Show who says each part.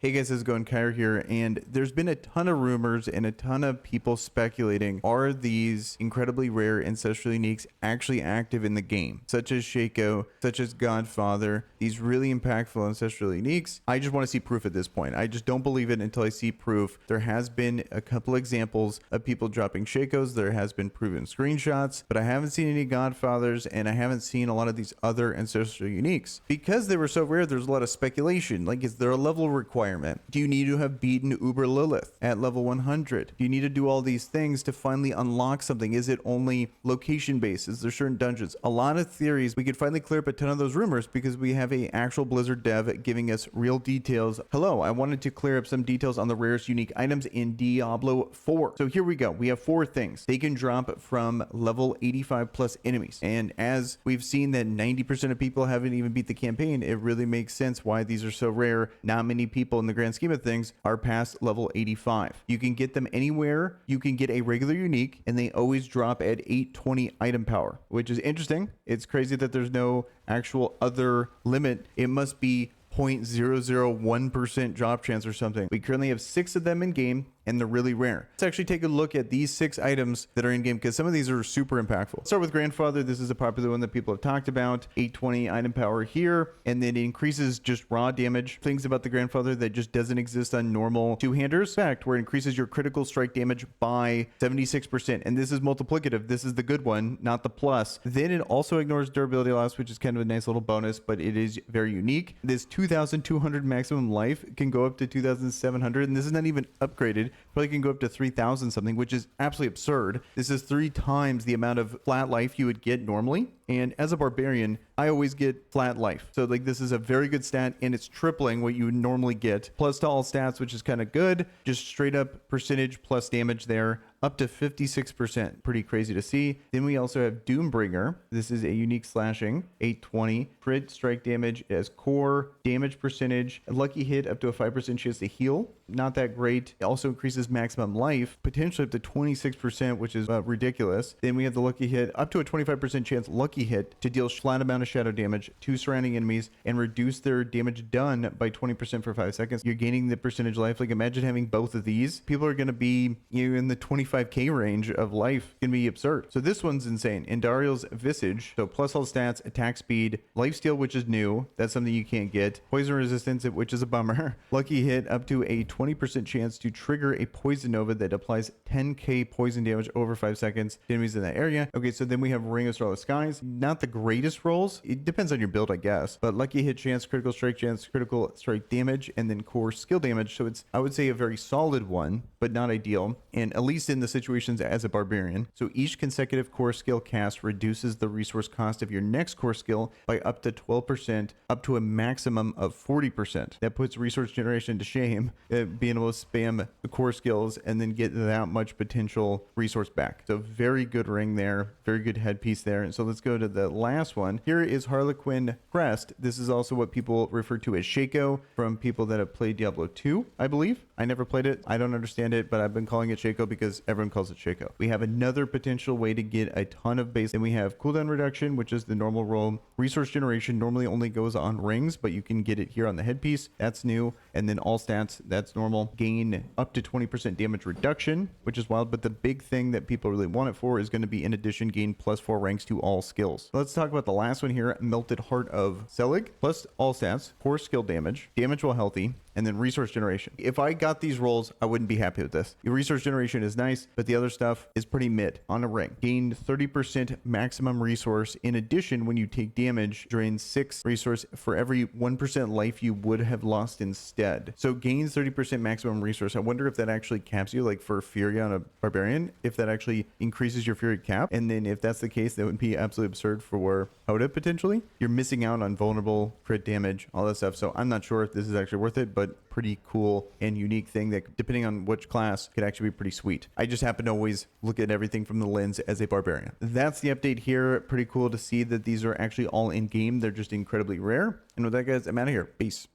Speaker 1: Hey guys, how's it going? Kire here, and there's been a ton of rumors and a ton of people speculating, are these incredibly rare ancestral uniques actually active in the game? Such as Shaco, such as Godfather, these really impactful ancestral uniques. I just want to see proof at this point. I just don't believe it until I see proof. There has been a couple examples of people dropping Shacos, there has been proven screenshots, but I haven't seen any Godfathers, and I haven't seen a lot of these other ancestral uniques. Because they were so rare, there's a lot of speculation. Like, is there a level requirement? Do you need to have beaten Uber Lilith at level 100? Do you need to do all these things to finally unlock something? Is it only location based? Is there certain dungeons? A lot of theories. We could finally clear up a ton of those rumors because we have a actual Blizzard dev giving us real details. Hello, I wanted to clear up some details on the rarest unique items in Diablo 4. So here we go. We have 4 things. They can drop from level 85 plus enemies. And as we've seen that 90% of people haven't even beat the campaign, it really makes sense why these are so rare. Not many people in the grand scheme of things are past level 85. You can get them anywhere. You can get a regular unique, and they always drop at 820 item power, which is interesting. It's crazy that there's no actual other limit. It must be 0.001% drop chance or something. We currently have 6 of them in game, and they're really rare. Let's actually take a look at these 6 items that are in game because some of these are super impactful. Start with Grandfather. This is a popular one that people have talked about. 820 item power here, and then it increases just raw damage. Things about the Grandfather that just doesn't exist on normal two-handers. In fact, where it increases your critical strike damage by 76%, and this is multiplicative. This is the good one, not the plus. Then it also ignores durability loss, which is kind of a nice little bonus, but it is very unique. This 2,200 maximum life can go up to 2,700, and this is not even upgraded. Probably can go up to 3,000 something, which is absolutely absurd. This is 3 times the amount of flat life you would get normally. And as a barbarian, I always get flat life. So like this is a very good stat, and it's tripling what you would normally get. Plus to all stats, which is kind of good. Just straight up percentage plus damage there, up to 56%. Pretty crazy to see. Then we also have Doombringer. This is a unique slashing, 820. Crit strike damage as core, damage percentage, a lucky hit up to a 5% chance to heal. Not that great. It also increases maximum life, potentially up to 26%, which is ridiculous. Then we have the lucky hit, up to a 25% chance lucky hit to deal flat amount of shadow damage to surrounding enemies and reduce their damage done by 20% for 5 seconds. You're gaining the percentage life. Like imagine having both of these. People are going to be in the 25k range of life. It's going to be absurd. So this one's insane. Indariel's Visage. So plus all stats, attack speed, lifesteal, which is new. That's something you can't get. Poison resistance, which is a bummer. Lucky hit up to a 20% chance to trigger a poison nova that applies 10k poison damage over 5 seconds to enemies in that area. Okay, so then we have Ring of Starless Skies. Not the greatest rolls. It depends on your build, I guess. But lucky hit chance, critical strike chance, critical strike damage, and then core skill damage. So it's, I would say, a very solid one, but not ideal. And at least in the situations as a barbarian. So each consecutive core skill cast reduces the resource cost of your next core skill by up to 12%, up to a maximum of 40%. That puts resource generation to shame, being able to spam the core skills and then get that much potential resource back. So very good ring there, very good headpiece there. And so let's go to the last one. Here is Harlequin Crest. This is also what people refer to as Shaco from people that have played Diablo 2, I believe. I never played it. I don't understand it, but I've been calling it Shaco because everyone calls it Shaco. We have another potential way to get a ton of base. Then we have cooldown reduction, which is the normal roll. Resource generation normally only goes on rings, but you can get it here on the headpiece. That's new. And then all stats, that's normal. Gain up to 20% damage reduction, which is wild. But the big thing that people really want it for is going to be, in addition, gain plus 4 ranks to all skills. Let's talk about the last one here. Melted Heart of Selig, plus all stats, core skill damage, damage while healthy, and then resource generation. If I got these rolls, I wouldn't be happy with this. Your resource generation is nice, but the other stuff is pretty mid on a ring. Gain 30% maximum resource. In addition, when you take damage, drain 6 resource for every 1% life you would have lost instead. So gains 30% maximum resource. I wonder if that actually caps you, like for Fury on a Barbarian, if that actually increases your Fury cap. And then if that's the case, that would be absolutely absurd for Hoda potentially. You're missing out on vulnerable, crit damage, all that stuff. So I'm not sure if this is actually worth it, but pretty cool and unique thing that, depending on which class, could actually be pretty sweet. I just happen to always look at everything from the lens as a barbarian. That's the update here. Pretty cool to see that these are actually all in game. They're just incredibly rare. And with that, guys, I'm out of here. Peace.